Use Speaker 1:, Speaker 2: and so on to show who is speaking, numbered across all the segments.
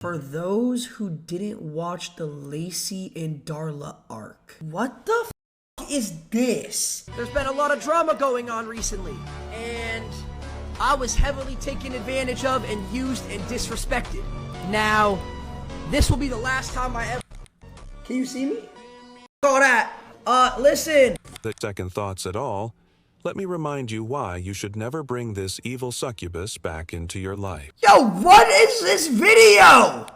Speaker 1: For those who didn't watch the Lacy and Darla arc, what the f is this?
Speaker 2: There's been a lot of drama going on recently, and I was heavily taken advantage of and used and disrespected. Now, this will be the last time I ever...
Speaker 1: Can you see me? All that. Listen.
Speaker 3: The second thoughts at all, let me remind you why you should never bring this evil succubus back into your life.
Speaker 1: Yo, what is this video?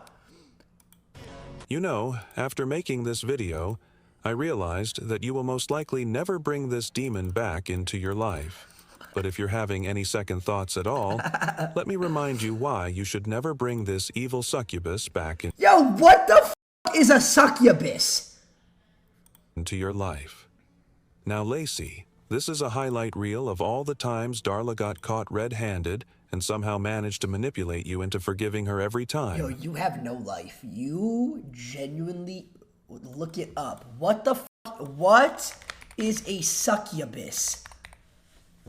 Speaker 3: You know, after making this video, I realized that you will most likely never bring this demon back into your life. But if you're having any second thoughts at all, let me remind you why you should never bring this evil succubus back
Speaker 1: Yo, what the f is a succubus?
Speaker 3: Into your life. Now, Lacy, this is a highlight reel of all the times Darla got caught red-handed and somehow managed to manipulate you into forgiving her every time.
Speaker 1: Yo, you have no life. You genuinely look it up. What the f? What is a succubus?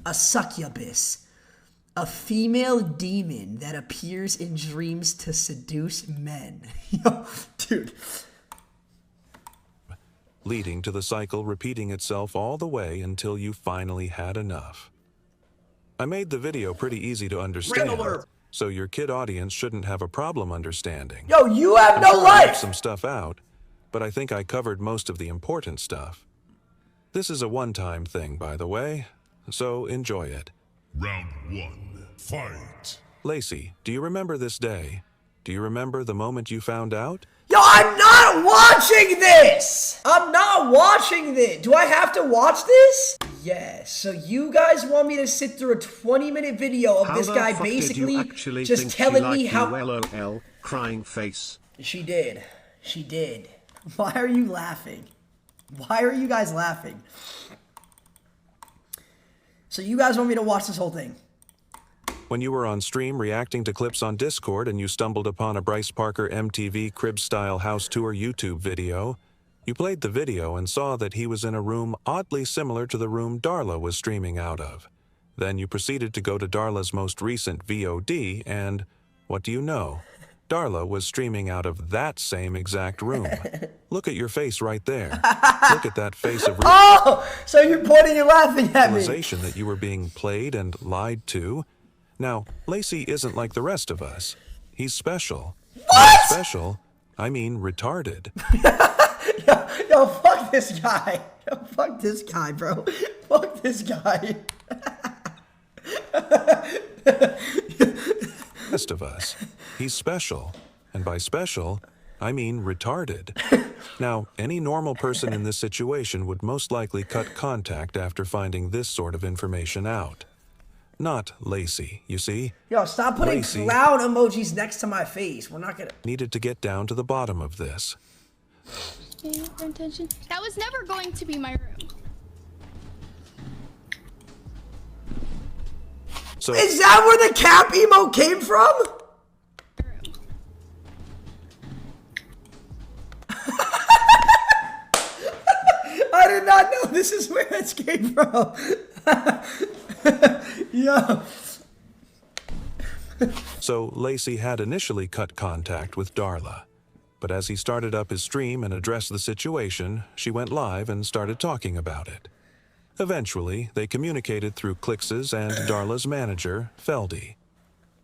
Speaker 1: A succubus. A female demon that appears in dreams to seduce men. Yo, dude.
Speaker 3: Leading to the cycle repeating itself all the way until you finally had enough. I made the video pretty easy to understand, so your kid audience shouldn't have a problem understanding.
Speaker 1: Yo, you have no life!
Speaker 3: I left some stuff out, but I think I covered most of the important stuff. This is a one-time thing, by the way, so enjoy it.
Speaker 4: Round 1, fight!
Speaker 3: Lacy, do you remember this day? Do you remember the moment you found out?
Speaker 1: Yo, I'm not watching this! I'm not watching this! Do I have to watch this? Yes, so you guys want me to sit through a 20-minute video of this guy basically just telling me how...
Speaker 5: LOL, crying face.
Speaker 1: She did. She did. Why are you laughing? Why are you guys laughing? So you guys want me to watch this whole thing?
Speaker 3: When you were on stream reacting to clips on Discord and you stumbled upon a Bryce Parker MTV crib-style house tour YouTube video, you played the video and saw that he was in a room oddly similar to the room Darla was streaming out of. Then you proceeded to go to Darla's most recent VOD and, what do you know? Darla was streaming out of that same exact room. Look at your face right there. Look at that face of
Speaker 1: oh! So you're pointing and laughing at me.
Speaker 3: Realization that you were being played and lied to. Now, Lacy isn't like the rest of us. He's special.
Speaker 1: What?
Speaker 3: By special, I mean retarded.
Speaker 1: Yo, fuck this guy. Yo, fuck this guy, bro. Fuck this guy.
Speaker 3: Rest of us. He's special. And by special, I mean retarded. Now, any normal person in this situation would most likely cut contact after finding this sort of information out. Not Lacy, you see.
Speaker 1: Yo, stop putting
Speaker 3: Lacy
Speaker 1: clown emojis next to my face. We're not gonna...
Speaker 3: Needed to get down to the bottom of this.
Speaker 6: That was never going to be my room.
Speaker 1: So, is that where the cap emo came from? I did not know this is where this came from. Yeah.
Speaker 3: So Lacy had initially cut contact with Darla, but as he started up his stream and addressed the situation, she went live and started talking about it. Eventually, they communicated through Clix's and Darla's manager, Feldy.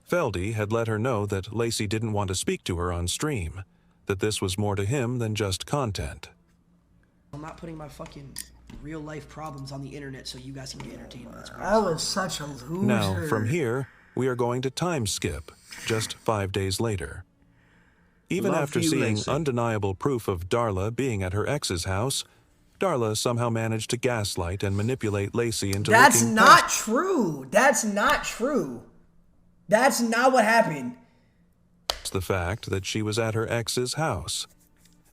Speaker 3: Feldy had let her know that Lacy didn't want to speak to her on stream, that this was more to him than just content.
Speaker 2: I'm not putting my fucking real-life problems on the internet so you guys can get entertainment.
Speaker 1: I was such a loser.
Speaker 3: Now, from here, we are going to time skip, just 5 days later. Even after seeing undeniable proof of Darla being at her ex's house, Darla somehow managed to gaslight and manipulate Lacy into
Speaker 1: That's not true. That's not true. That's not what happened.
Speaker 3: The fact that she was at her ex's house.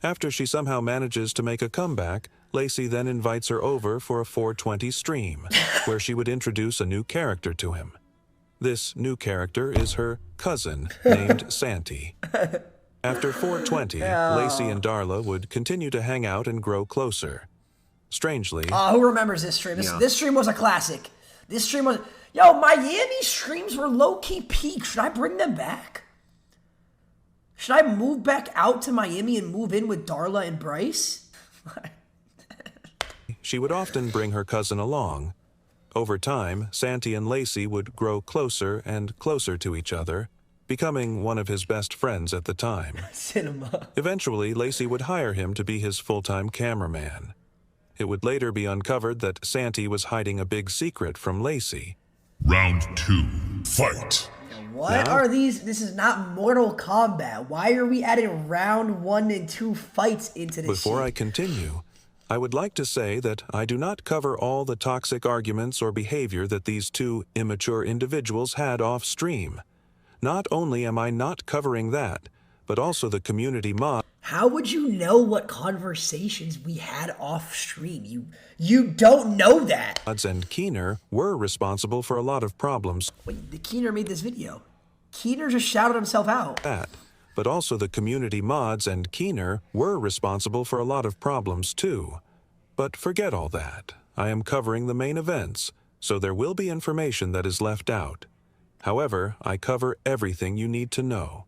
Speaker 3: After she somehow manages to make a comeback, Lacy then invites her over for a 420 stream, where she would introduce a new character to him. This new character is her cousin, named Santi. After 420, Lacy and Darla would continue to hang out and grow closer. Strangely...
Speaker 1: who remembers this stream? This stream was a classic. This stream was... Yo, Miami streams were low-key peak. Should I bring them back? Should I move back out to Miami and move in with Darla and Bryce?
Speaker 3: She would often bring her cousin along. Over time, Santi and Lacy would grow closer and closer to each other, becoming one of his best friends at the time.
Speaker 1: Cinema.
Speaker 3: Eventually, Lacy would hire him to be his full-time cameraman. It would later be uncovered that Santi was hiding a big secret from Lacy.
Speaker 4: Round 2. Fight.
Speaker 1: What are these? This is not Mortal Kombat. Why are we adding round 1 and 2 fights into this
Speaker 3: Before I
Speaker 1: shit?
Speaker 3: continue, I would like to say that I do not cover all the toxic arguments or behavior that these two immature individuals had off-stream. Not only am I not covering that, but also the community mod.
Speaker 1: How would you know what conversations we had off stream? You don't know that.
Speaker 3: Mods and Keener were responsible for a lot of problems.
Speaker 1: Wait, the Keener made this video. Keener just shouted himself out.
Speaker 3: But also the community mods and Keener were responsible for a lot of problems too. But forget all that. I am covering the main events, so there will be information that is left out. However, I cover everything you need to know.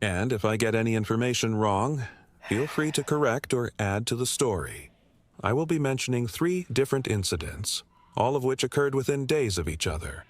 Speaker 3: And if I get any information wrong, feel free to correct or add to the story. I will be mentioning 3 different incidents, all of which occurred within days of each other.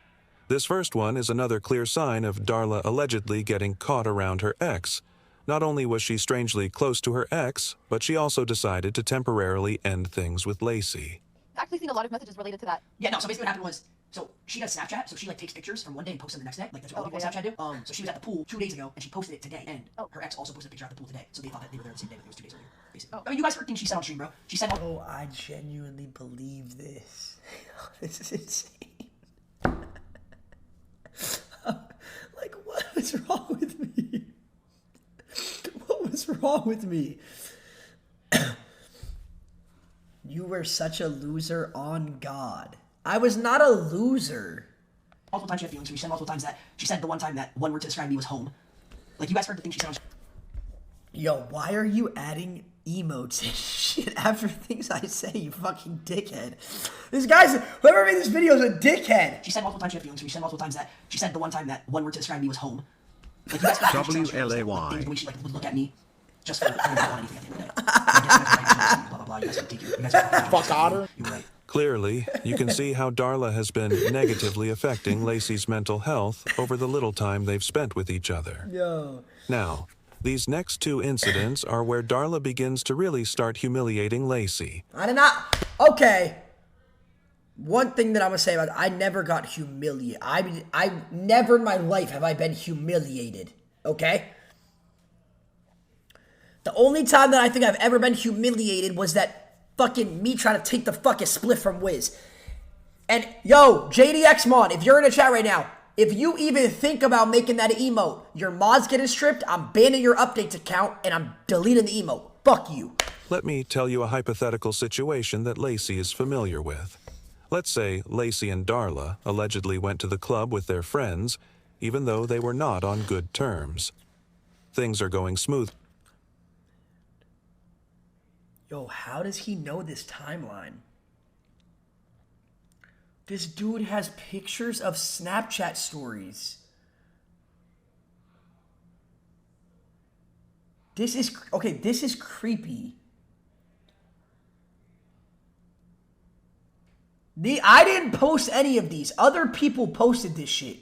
Speaker 3: This first one is another clear sign of Darla allegedly getting caught around her ex. Not only was she strangely close to her ex, but she also decided to temporarily end things with Lacy.
Speaker 7: I've actually seen a lot of messages related to that.
Speaker 2: Yeah, no, so basically what happened was, so she does Snapchat, so she like takes pictures from one day and posts them the next day. Like that's what all people on Snapchat do. So she was at the pool 2 days ago and she posted it today, and her ex also posted a picture at the pool today. So they thought that they were there the same day, but it was 2 days earlier, basically. I mean, you guys heard things she said on stream, bro. She said,
Speaker 1: Oh, I genuinely believe this. This is insane. Like, what was wrong with me? What was wrong with me? You were such a loser on God. I was not a loser.
Speaker 2: multiple times she had feelings for me. She said multiple times that, she said the one time that one word to describe me was home. Like, you guys heard the thing she said on
Speaker 1: Yo, why are you adding emotes and shit after things I say, you fucking dickhead? This guy's, whoever made this video is a dickhead.
Speaker 2: She said multiple times she had feelings for me. She said multiple times that, she said the one time that one word to describe me was home. Like, you guys heard the thing she said on stream, like, things, the way she like would look at me just for, I don't want anything at the end of the day. Blah, blah, blah. You guys can take your, you guys can fuck Otter. You were right.
Speaker 3: Clearly, you can see how Darla has been negatively affecting Lacy's mental health over the little time they've spent with each other.
Speaker 1: Yo.
Speaker 3: Now, these next 2 incidents are where Darla begins to really start humiliating Lacy.
Speaker 1: I did not. Okay. One thing that I'm gonna say about it, I never got humiliated. I never in my life have I been humiliated. Okay. The only time that I think I've ever been humiliated was that fucking me trying to take the fucking split from Wiz. And yo, JDX Mod, if you're in the chat right now, if you even think about making that emote, your mod's getting stripped, I'm banning your updates account, and I'm deleting the emote. Fuck you.
Speaker 3: Let me tell you a hypothetical situation that Lacy is familiar with. Let's say Lacy and Darla allegedly went to the club with their friends, even though they were not on good terms. Things are going smooth.
Speaker 1: Yo, how does he know this timeline? This dude has pictures of Snapchat stories. This is, okay, this is creepy. I didn't post any of these. Other people posted this shit.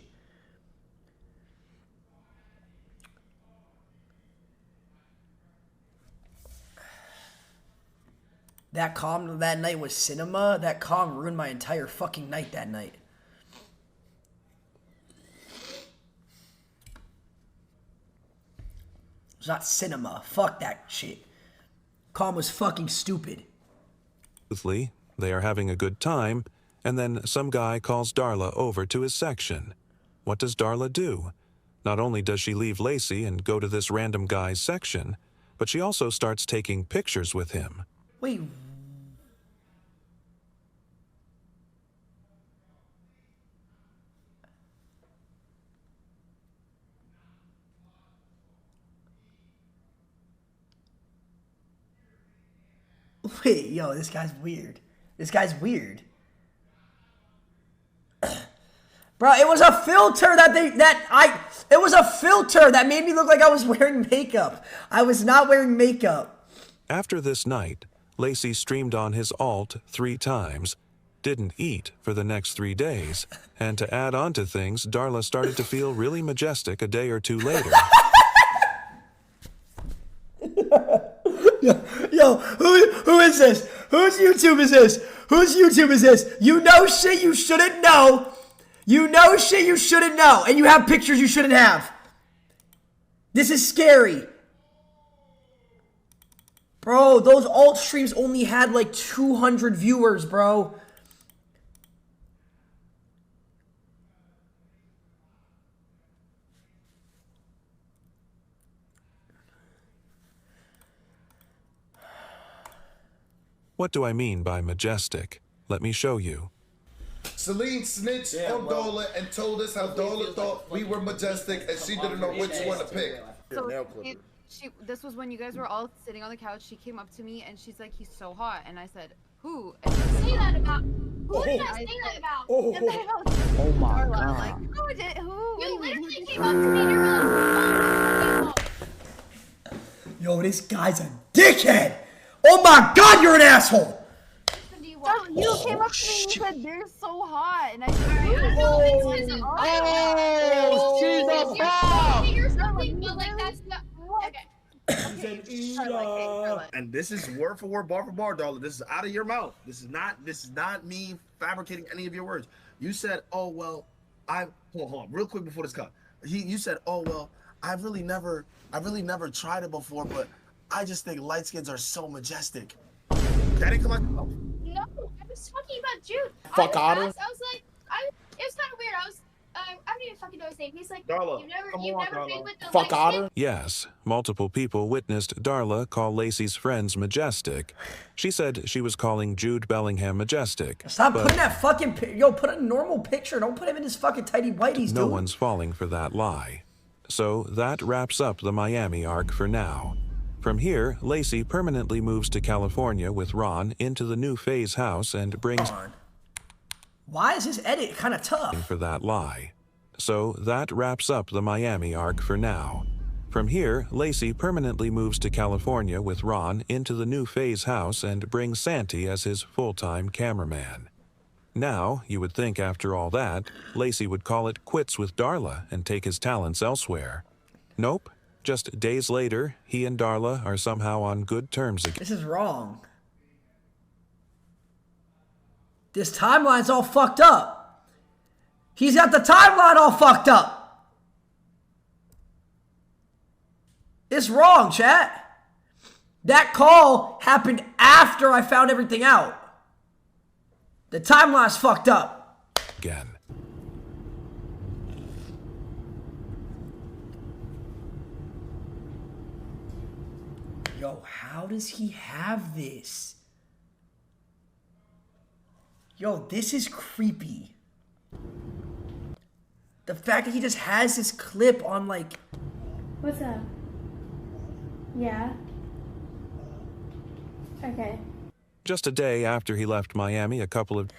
Speaker 1: That calm that night was cinema. That calm ruined my entire fucking night that night. It's not cinema. Fuck that shit. Calm was fucking stupid.
Speaker 3: They are having a good time, and then some guy calls Darla over to his section. What does Darla do? Not only does she leave Lacy and go to this random guy's section, but she also starts taking pictures with him.
Speaker 1: Wait. Wait, yo, this guy's weird. This guy's weird. Bro, it was a filter it was a filter that made me look like I was wearing makeup. I was not wearing makeup.
Speaker 3: After this night, Lacy streamed on his alt 3 times, didn't eat for the next 3 days, and to add on to things, Darla started to feel really majestic a day or 2 later.
Speaker 1: Yo, who is this? Whose YouTube is this? Whose YouTube is this? You know shit you shouldn't know. You know shit you shouldn't know. And you have pictures you shouldn't have. This is scary. Bro, those alt streams only had like 200 viewers, bro.
Speaker 3: What do I mean by majestic? Let me show you.
Speaker 8: Celine snitched on Darla and told us how Darla thought we were majestic and she didn't know which one to pick.
Speaker 9: So this was when you guys were all sitting on the couch. She came up to me and she's like, "He's so hot," and I said, "Who?" And
Speaker 6: Say that about. Who did I say that about?
Speaker 9: oh my
Speaker 7: Darla,
Speaker 9: god!
Speaker 7: I'm
Speaker 9: Like, who did? Who?
Speaker 6: You literally came up to me and you were like, "Oh."
Speaker 1: Yo, this guy's a dickhead. Oh my god, you're an asshole.
Speaker 9: Darla, you came up to me and you said, "They're so hot," and I said,
Speaker 6: I don't know if it's
Speaker 2: she's a
Speaker 6: bomb. Or something, but like that's not. Okay.
Speaker 10: And this is word for word, bar for bar, Darla. This is out of your mouth. This is not me fabricating any of your words. You said, "Oh well, hold on, real quick before this cut." You said, "Oh well, I really never tried it before, but I just think light skins are so majestic." That didn't come out your mouth.
Speaker 6: No, I was talking about Jude.
Speaker 10: Fuck Otter.
Speaker 6: I was like, it was kind of weird. I don't even fucking know his name. He's like,
Speaker 10: Darla,
Speaker 6: you've never
Speaker 10: Darla.
Speaker 6: been with the
Speaker 10: Fuck Otter.
Speaker 3: Yes, multiple people witnessed Darla call Lacy's friends majestic. She said she was calling Jude Bellingham majestic.
Speaker 1: Stop putting that fucking... Yo, put a normal picture. Don't put him in his fucking tidy whities, dude.
Speaker 3: No one's falling for that lie. So that wraps up the Miami arc for now. From here, Lacy permanently moves to California with Ron into the new Faye's house and brings...
Speaker 1: Why is his edit kind of tough?
Speaker 3: For that lie. So that wraps up the Miami arc for now. From here, Lacy permanently moves to California with Ron into the new Faye's house and brings Santi as his full-time cameraman. Now, you would think after all that, Lacy would call it quits with Darla and take his talents elsewhere. Nope. Just days later, he and Darla are somehow on good terms again.
Speaker 1: This is wrong. This timeline's all fucked up. He's got the timeline all fucked up. It's wrong, chat. That call happened after I found everything out. The timeline's fucked up.
Speaker 3: Again.
Speaker 1: Yo, how does he have this? Yo, this is creepy. The fact that he just has this clip on, like...
Speaker 11: What's up? Yeah? Okay.
Speaker 3: Just a day after he left Miami, a couple of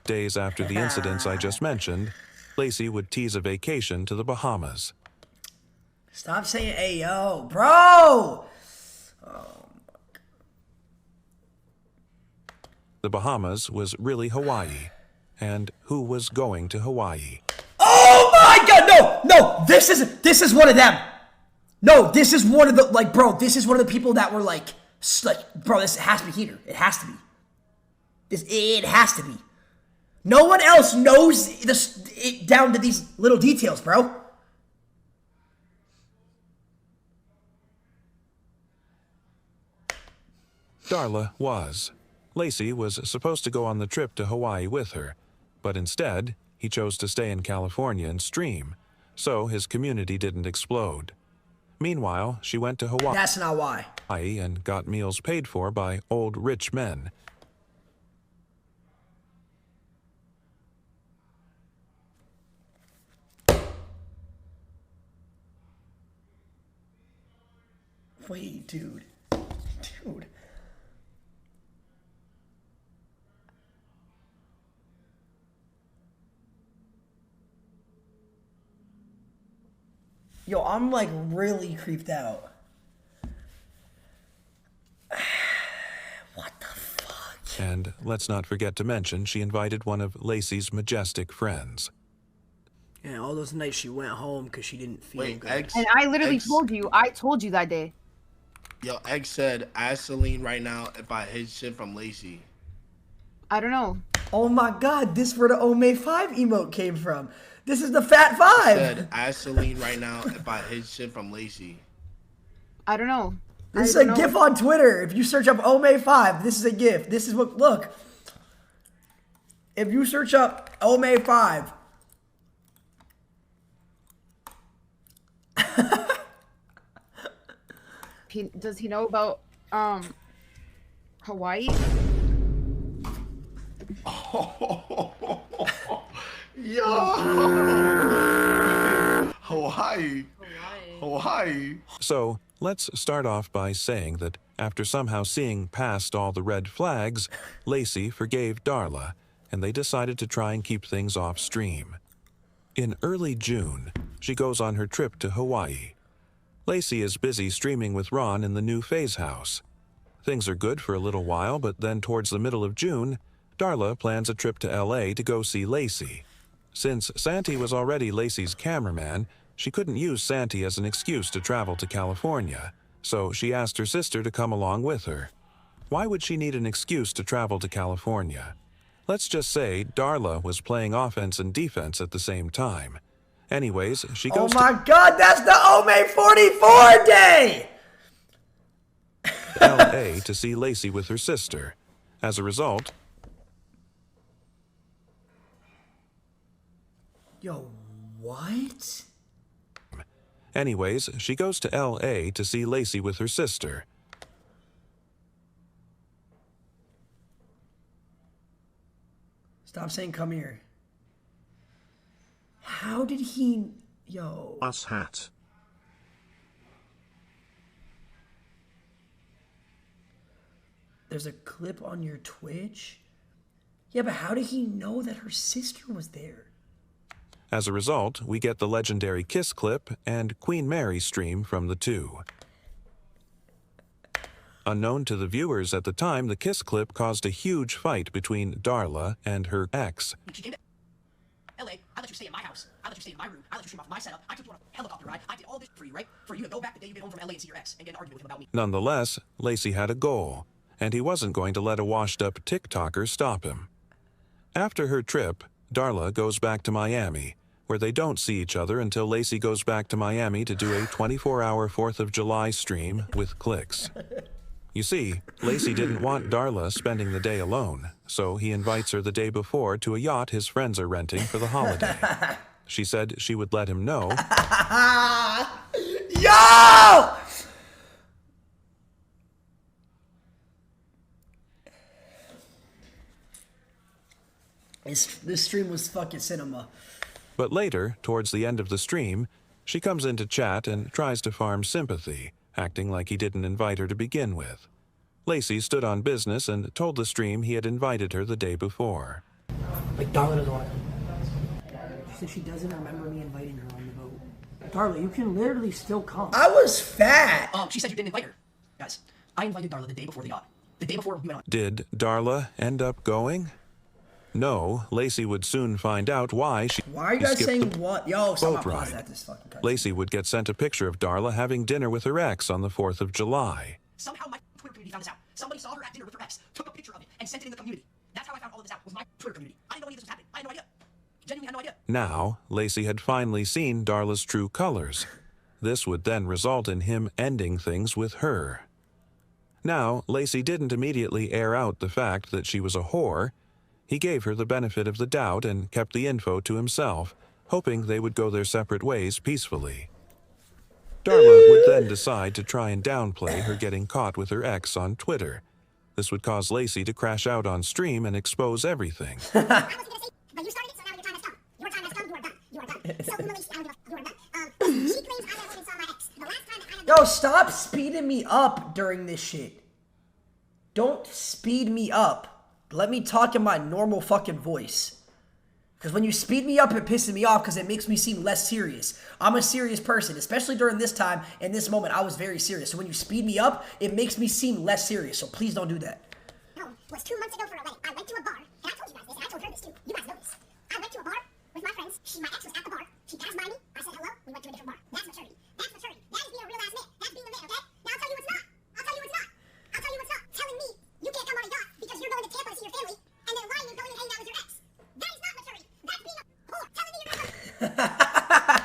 Speaker 3: days after the incidents I just mentioned, Lacy would tease a vacation to the Bahamas.
Speaker 1: Stop saying, "Hey, yo, bro!"
Speaker 3: The Bahamas was really Hawaii. And who was going to Hawaii?
Speaker 1: Oh my god, no, this is one of them. No, this is one of the, like, bro, this is one of the people that were like, bro, this has to be Heater. It has to be. It has to be. No one else knows it down to these little details, bro.
Speaker 3: Darla was. Lacy was supposed to go on the trip to Hawaii with her, but instead, he chose to stay in California and stream, so his community didn't explode. Meanwhile, she went to Hawaii.
Speaker 1: That's not why.
Speaker 3: And got meals paid for by old rich men.
Speaker 1: Wait, dude. Dude. Yo, I'm like really creeped out. What the fuck?
Speaker 3: And let's not forget to mention she invited one of Lacy's Majestic friends.
Speaker 1: Yeah, all those nights she went home because she didn't feel good.
Speaker 9: And I literally told you that day.
Speaker 10: Yo, X said, ask Celine right now if I hid shit from Lacy.
Speaker 9: I don't know.
Speaker 1: Oh my god, this is where the Ome 5 emote came from. This is the Fat 5.
Speaker 10: Said, ask Celine right now if I hid shit from Lacy.
Speaker 9: I don't know.
Speaker 1: This is a GIF on Twitter. If you search up Ome 5, this is a GIF. This is what, look. If you search up Ome 5.
Speaker 9: Does he know about Hawaii?
Speaker 10: Yo. Hawaii.
Speaker 3: So, let's start off by saying that after somehow seeing past all the red flags, Lacy forgave Darla, and they decided to try and keep things off stream. In early June, she goes on her trip to Hawaii. Lacy is busy streaming with Ron in the new Phase house. Things are good for a little while, but then towards the middle of June, Darla plans a trip to LA to go see Lacy. Since Santi was already Lacy's cameraman, she couldn't use Santi as an excuse to travel to California, so she asked her sister to come along with her. Why would she need an excuse to travel to California? Let's just say Darla was playing offense and defense at the same time. Anyways, she goes
Speaker 1: Oh my god, that's the Ome 44 day!
Speaker 3: to LA to see Lacy with her sister. As a result...
Speaker 1: Yo, what?
Speaker 3: Anyways, she goes to LA to see Lacy with her sister.
Speaker 1: Stop saying come here. How did he... Yo.
Speaker 5: Us hat.
Speaker 1: There's a clip on your Twitch? Yeah, but how did he know that her sister was there?
Speaker 3: As a result, we get the legendary Kiss clip and Queen Mary stream from the two. Unknown to the viewers at the time, the Kiss clip caused a huge fight between Darla and her ex.
Speaker 2: She came to LA, I let you stay in my house. I let you stay in my room. I let you stream off my setup. I took you on a helicopter ride. I did all this for you, right? For you to go back the day you get home from LA and see your ex and get an argument with him about me.
Speaker 3: Nonetheless, Lacy had a goal, and he wasn't going to let a washed-up TikToker stop him. After her trip, Darla goes back to Miami, where they don't see each other until Lacy goes back to Miami to do a 24-hour 4th of July stream with clicks. You see, Lacy didn't want Darla spending the day alone, so he invites her the day before to a yacht his friends are renting for the holiday. She said she would let him know.
Speaker 1: Yo! This stream was fucking cinema.
Speaker 3: But later, towards the end of the stream, she comes into chat and tries to farm sympathy, acting like he didn't invite her to begin with. Lacy stood on business and told the stream he had invited her the day before.
Speaker 2: Like, Darla doesn't want to come.
Speaker 1: She said she doesn't remember me inviting her on the boat. Darla, you can literally still come. I was fat.
Speaker 2: She said you didn't invite her. Guys, I invited Darla the day before the yacht. The day before we went on.
Speaker 3: Did Darla end up going? No, Lacy would soon find out why she
Speaker 1: Why are you guys
Speaker 3: skipped
Speaker 1: saying
Speaker 3: the
Speaker 1: what? Yo, someone
Speaker 3: boat
Speaker 1: pause
Speaker 3: ride.
Speaker 1: that this fucking country.
Speaker 3: Lacy would get sent a picture of Darla having dinner with her ex on the 4th of July.
Speaker 2: Somehow my Twitter community found this out. Somebody saw her at dinner with her ex, took a picture of it, and sent it in the community. That's how I found all of this out, was my Twitter community. I didn't know any of this was happening. I had no idea. Genuinely had no idea.
Speaker 3: Now, Lacy had finally seen Darla's true colors. This would then result in him ending things with her. Now, Lacy didn't immediately air out the fact that she was a whore. He gave her the benefit of the doubt and kept the info to himself, hoping they would go their separate ways peacefully. Darla would then decide to try and downplay her getting caught with her ex on Twitter. This would cause Lacy to crash out on stream and expose everything.
Speaker 11: I wasn't gonna say, but you started it, so now your time has come. Your time has come. You are done. You are done. So humiliation, I don't give a, you are done. She claims I never even saw my ex. The last time that I had.
Speaker 1: Yo, stop speeding me up during this shit. Don't speed me up. Let me talk in my normal fucking voice. Because when you speed me up, it pisses me off because it makes me seem less serious. I'm a serious person, especially during this time and this moment. I was very serious. So when you speed me up, it makes me seem less serious. So please don't do that.
Speaker 11: No, it was 2 months ago for a wedding. I went to a bar, and I told you guys this, and I told her this too. You guys know this. I went to a bar with my friends. My ex was at the bar. She passed by me. I said hello. We went to a different bar. That's maturity. That's maturity. That is being a real ass man. That's being a man, okay? Now I'll tell you what's not. I'll tell you what's not. I'll tell you what's not. Telling me you can't come on a yacht because you're going to Tampa to see your family, and then lying and going and hanging out with your ex. That is not maturity. That's being a whore. Telling me you're not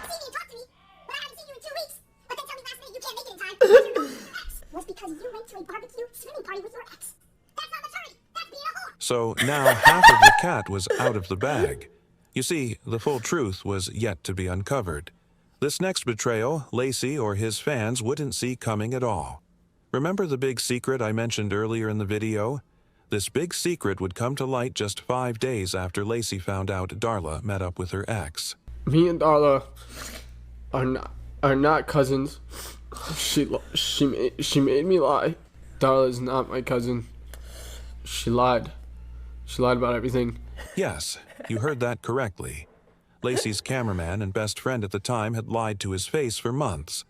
Speaker 11: see me and talk to me, but I haven't seen you in 2 weeks. But then tell me last minute you can't make it in time because you're going with your ex. Was because you went to a barbecue swimming party with your ex. That's not maturity. That's being a whore.
Speaker 3: So now half of the cat was out of the bag. You see, the full truth was yet to be uncovered. This next betrayal, Lacy or his fans wouldn't see coming at all. Remember the big secret I mentioned earlier in the video? This big secret would come to light just 5 days after Lacy found out Darla met up with her ex.
Speaker 12: Me and Darla are not cousins. She made me lie. Darla is not my cousin. She lied. She lied about everything.
Speaker 3: Yes, you heard that correctly. Lacy's cameraman and best friend at the time had lied to his face for months.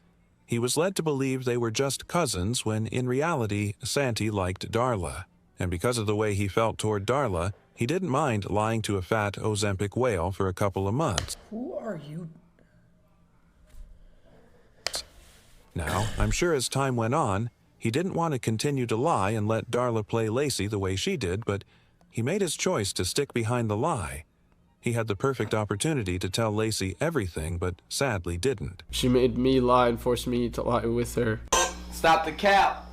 Speaker 3: He was led to believe they were just cousins when, in reality, Santi liked Darla. And because of the way he felt toward Darla, he didn't mind lying to a fat Ozempic whale for a couple of months.
Speaker 1: Who are you?
Speaker 3: Now, I'm sure as time went on, he didn't want to continue to lie and let Darla play Lacy the way she did, but he made his choice to stick behind the lie. He had the perfect opportunity to tell Lacy everything, but sadly didn't.
Speaker 12: She made me lie and forced me to lie with her.
Speaker 13: Stop the cap!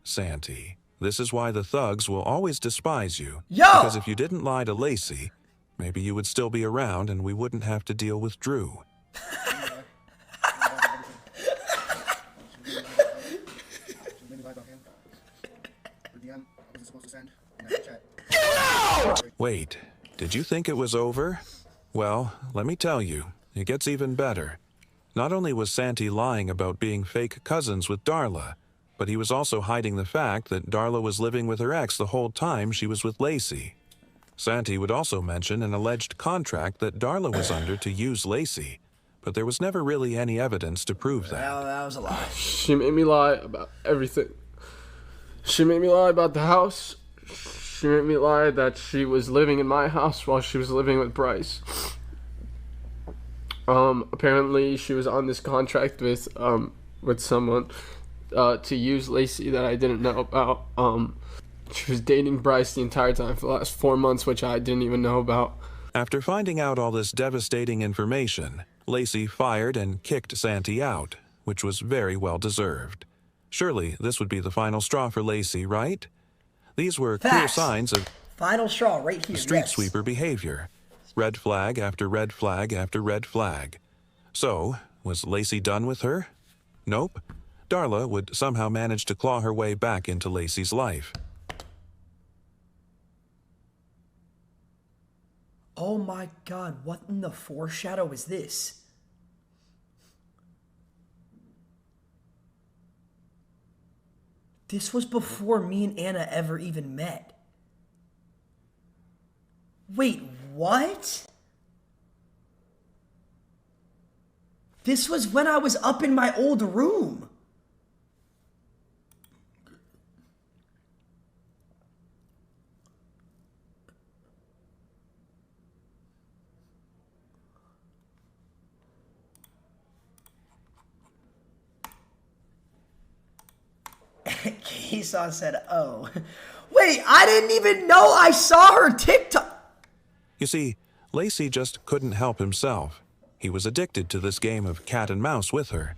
Speaker 3: Santi, this is why the thugs will always despise you.
Speaker 1: Yo!
Speaker 3: Because if you didn't lie to Lacy, maybe you would still be around and we wouldn't have to deal with Drew. Wait, did you think it was over? Well, let me tell you, it gets even better. Not only was Santi lying about being fake cousins with Darla, but he was also hiding the fact that Darla was living with her ex the whole time she was with Lacy. Santi would also mention an alleged contract that Darla was under to use Lacy, but there was never really any evidence to prove that.
Speaker 1: That was a lie.
Speaker 12: She made me lie about everything. She made me lie about the house. She made me lie that she was living in my house while she was living with Bryce. Apparently she was on this contract with someone to use Lacy that I didn't know about. She was dating Bryce the entire time for the last 4 months, which I didn't even know about.
Speaker 3: After finding out all this devastating information, Lacy fired and kicked Santi out, which was very well deserved. Surely this would be the final straw for Lacy, right? These were clear signs of
Speaker 1: final straw right here.
Speaker 3: Street sweeper behavior. Red flag after red flag after red flag. So, was Lacy done with her? Nope. Darla would somehow manage to claw her way back into Lacy's life.
Speaker 1: Oh my god, what in the foreshadow is this? This was before me and Anna ever even met. Wait, what? This was when I was up in my old room. Keeson said, oh. Wait, I didn't even know I saw her TikTok.
Speaker 3: You see, Lacy just couldn't help himself. He was addicted to this game of cat and mouse with her.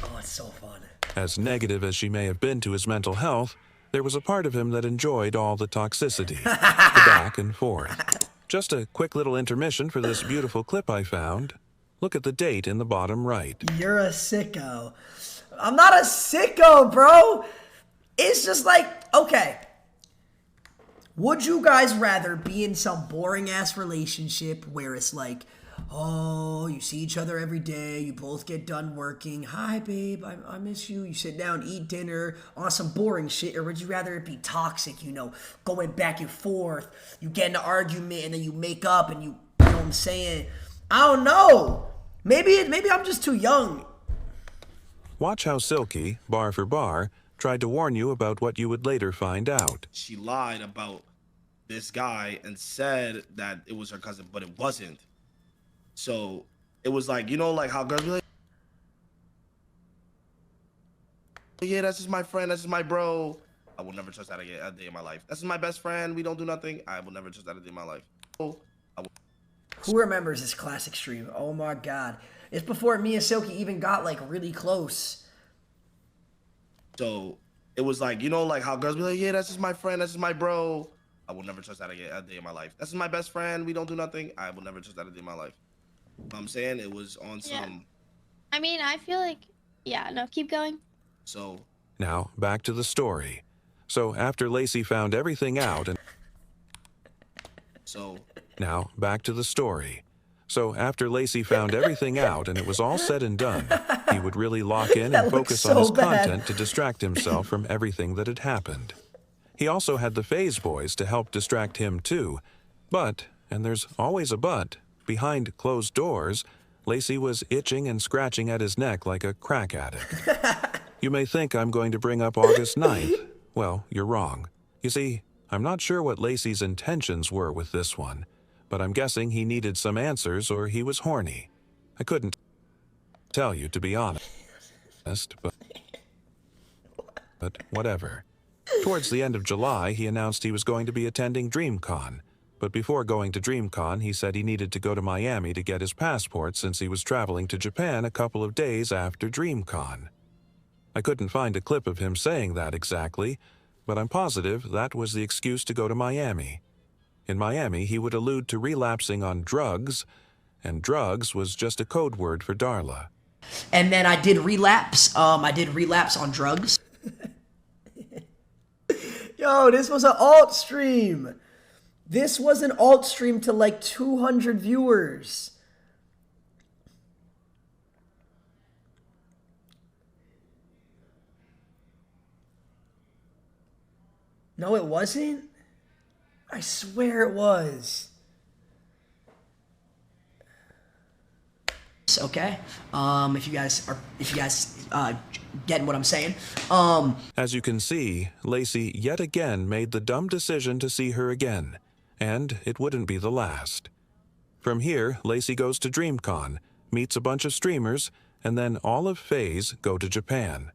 Speaker 1: Oh, it's so fun.
Speaker 3: As negative as she may have been to his mental health, there was a part of him that enjoyed all the toxicity, the back and forth. Just a quick little intermission for this beautiful clip I found. Look at the date in the bottom right.
Speaker 1: You're a sicko. I'm not a sicko, bro. It's just like, okay. Would you guys rather be in some boring ass relationship where it's like, Oh, you see each other every day. You both get done working. Hi, babe, I miss you. You sit down, eat dinner on some boring shit, or would you rather it be toxic, you know, going back and forth? You get in an argument and then you make up and you know what I'm saying? I don't know. Maybe I'm just too young.
Speaker 3: Watch how Silky, bar for bar, tried to warn you about what you would later find out.
Speaker 10: She lied about this guy and said that it was her cousin, but it wasn't. So it was like, you know, like how girls be like, yeah, that's just my friend, that's just my bro. I will never trust that again a day in my life. That's my best friend, we don't do nothing. I will never trust that a day in my life.
Speaker 1: Who remembers this classic stream? Oh my god. It's before me and Silky even got like really close.
Speaker 10: So it was like, you know, like how girls be like, yeah, that's just my friend, that's just my bro. I will never trust that again a day in my life. That's my best friend, we don't do nothing. I will never trust that a day in my life. You know what I'm saying? It was on some...
Speaker 13: I mean, I feel like... Yeah, no, keep going.
Speaker 10: So...
Speaker 3: Now, back to the story. So after Lacy found everything out and...
Speaker 10: So...
Speaker 3: Now, back to the story. So after Lacy found everything out and it was all said and done, he would really lock in and focus on his content to distract himself from everything that had happened. He also had the Phase Boys to help distract him too. But, and there's always a but, behind closed doors, Lacy was itching and scratching at his neck like a crack addict. You may think I'm going to bring up August 9th. Well, you're wrong. You see, I'm not sure what Lacy's intentions were with this one, but I'm guessing he needed some answers or he was horny. I couldn't tell you, to be honest, but whatever. Towards the end of July, he announced he was going to be attending DreamCon. But before going to DreamCon, he said he needed to go to Miami to get his passport since he was traveling to Japan a couple of days after DreamCon. I couldn't find a clip of him saying that exactly, but I'm positive that was the excuse to go to Miami. In Miami, he would allude to relapsing on drugs, and drugs was just a code word for Darla.
Speaker 1: And then I did relapse. I did relapse on drugs. Yo, this was an alt stream. This was an alt stream to like 200 viewers. No, it wasn't. I swear it was. Okay. If you guys getting what I'm saying.
Speaker 3: As you can see, Lacy yet again made the dumb decision to see her again, and it wouldn't be the last. From here, Lacy goes to DreamCon, meets a bunch of streamers, and then all of FaZe go to Japan.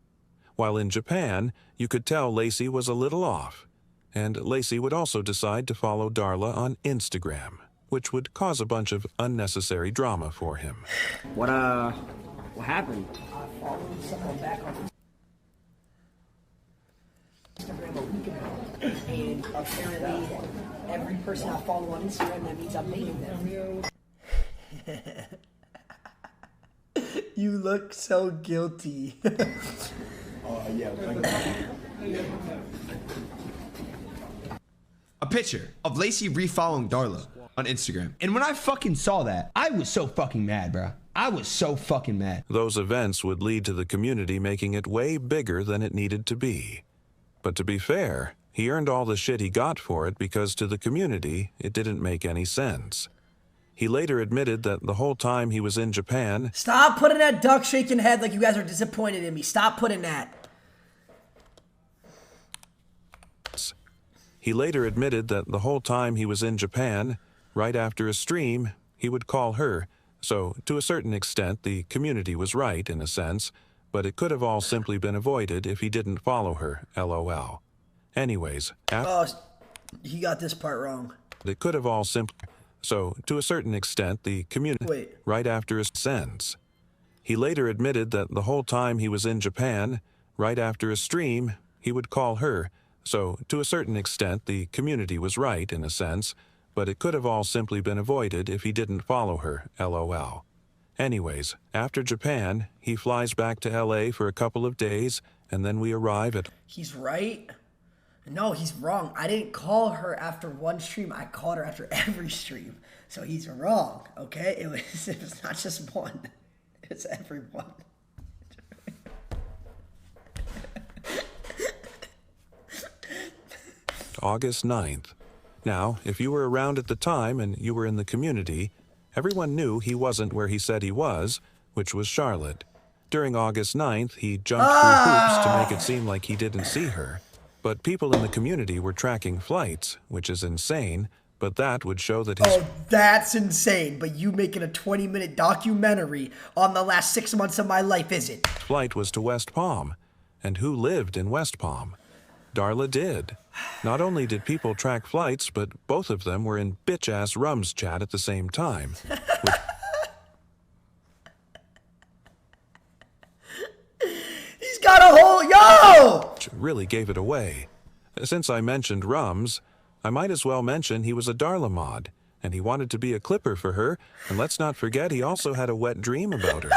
Speaker 3: While in Japan, you could tell Lacy was a little off, and Lacy would also decide to follow Darla on Instagram, which would cause a bunch of unnecessary drama for him.
Speaker 2: What happened?
Speaker 1: I followed someone back on Instagram a week ago, and apparently every person I follow on Instagram, that means I'm dating them. You look so guilty.
Speaker 14: A picture of Lacy refollowing Darla on Instagram. And when I fucking saw that, I was so fucking mad, bro. I was so fucking mad.
Speaker 3: Those events would lead to the community making it way bigger than it needed to be. But to be fair, he earned all the shit he got for it because to the community, it didn't make any sense. He later admitted that the whole time he was in Japan...
Speaker 1: Stop putting that duck shaking head like you guys are disappointed in me. Stop putting that.
Speaker 3: He later admitted that the whole time he was in Japan, right after a stream, he would call her. So, to a certain extent, the community was right, in a sense, but it could have all simply been avoided if he didn't follow her, LOL. Anyways,
Speaker 1: he got this part wrong.
Speaker 3: It could have all simply... So, to a certain extent, the community... Right after his sends. He later admitted that the whole time he was in Japan, right after a stream, he would call her. So, to a certain extent, the community was right, in a sense, but it could have all simply been avoided if he didn't follow her, LOL. Anyways, after Japan, he flies back to LA for a couple of days, and then we arrive at...
Speaker 1: He's right. No, he's wrong. I didn't call her after one stream. I called her after every stream. So he's wrong, okay? It was not just one. It's everyone.
Speaker 3: August 9th. Now, if you were around at the time and you were in the community, everyone knew he wasn't where he said he was, which was Charlotte. During August 9th, he jumped through hoops to make it seem like he didn't see her. But people in the community were tracking flights, which is insane, but that would show that his...
Speaker 1: Oh, that's insane, but you making a 20-minute documentary on the last 6 months of my life, is it?
Speaker 3: Flight was to West Palm. And who lived in West Palm? Darla did. Not only did people track flights, but both of them were in bitch-ass Rums chat at the same time.
Speaker 1: He's got a whole... Yo!
Speaker 3: Which really gave it away. Since I mentioned Rums, I might as well mention he was a Darla mod, and he wanted to be a clipper for her, and let's not forget he also had a wet dream about her.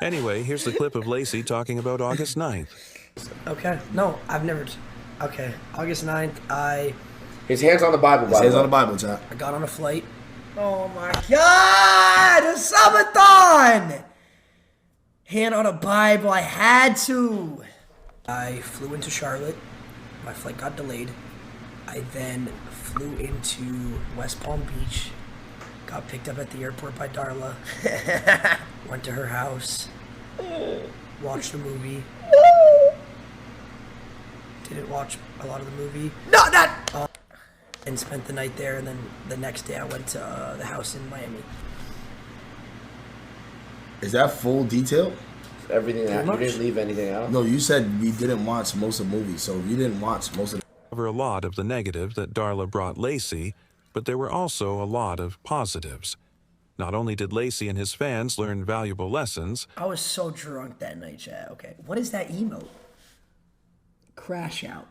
Speaker 3: Anyway, here's the clip of Lacy talking about August 9th.
Speaker 1: Okay, no, I've never... Okay, August 9th,
Speaker 15: His hands on the Bible,
Speaker 10: His hands on the Bible, chat.
Speaker 1: I got on a flight. Oh my God! A subathon! Hand on a Bible, I had to. I flew into Charlotte. My flight got delayed. I then flew into West Palm Beach. Got picked up at the airport by Darla. Went to her house. Watched a movie. Didn't watch a lot of the movie. No, not! And spent the night there, and then the next day I went to the house in Miami.
Speaker 10: Is that full detail?
Speaker 15: Everything that you didn't leave anything out?
Speaker 10: No, you said we didn't watch most of the movies, so you didn't watch most of the...
Speaker 3: Cover a lot of the negative that Darla brought Lacy, but there were also a lot of positives. Not only did Lacy and his fans learn valuable lessons...
Speaker 1: I was so drunk that night, Chad. Okay, what is that emote? Crash out.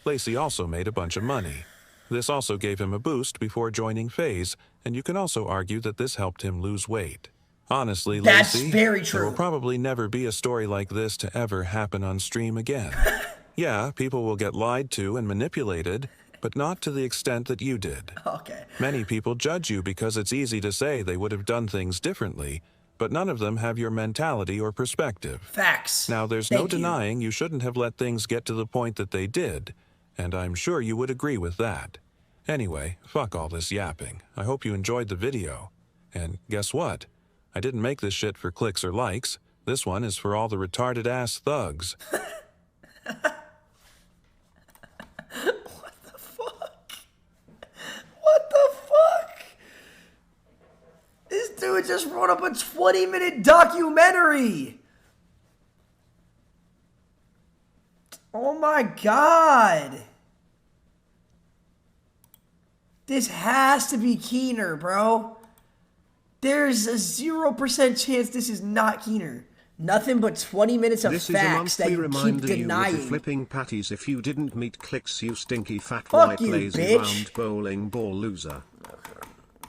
Speaker 3: Lacy also made a bunch of money. This also gave him a boost before joining FaZe, and you can also argue that this helped him lose weight. Honestly,
Speaker 1: That's
Speaker 3: Lacy,
Speaker 1: very true.
Speaker 3: there will probably never be a story like this to ever happen on stream again. Yeah, people will get lied to and manipulated, but not to the extent that you did.
Speaker 1: Okay.
Speaker 3: Many people judge you because it's easy to say they would have done things differently, but none of them have your mentality or perspective.
Speaker 1: Facts.
Speaker 3: Now, there's no denying you shouldn't have let things get to the point that they did, and I'm sure you would agree with that. Anyway, fuck all this yapping. I hope you enjoyed the video. And guess what? I didn't make this shit for clicks or likes. This one is for all the retarded-ass thugs.
Speaker 1: What the fuck? What the fuck? This dude just wrote up a 20-minute documentary. Oh my God. This has to be Keener, bro. There's a 0% chance this is not Keener. Nothing but 20 minutes of
Speaker 5: this
Speaker 1: facts that you keep
Speaker 5: reminder
Speaker 1: denying.
Speaker 5: You with the flipping patties if you didn't meet clicks, you stinky fat
Speaker 1: Fuck
Speaker 5: white
Speaker 1: you,
Speaker 5: lazy
Speaker 1: bitch.
Speaker 5: round bowling ball loser.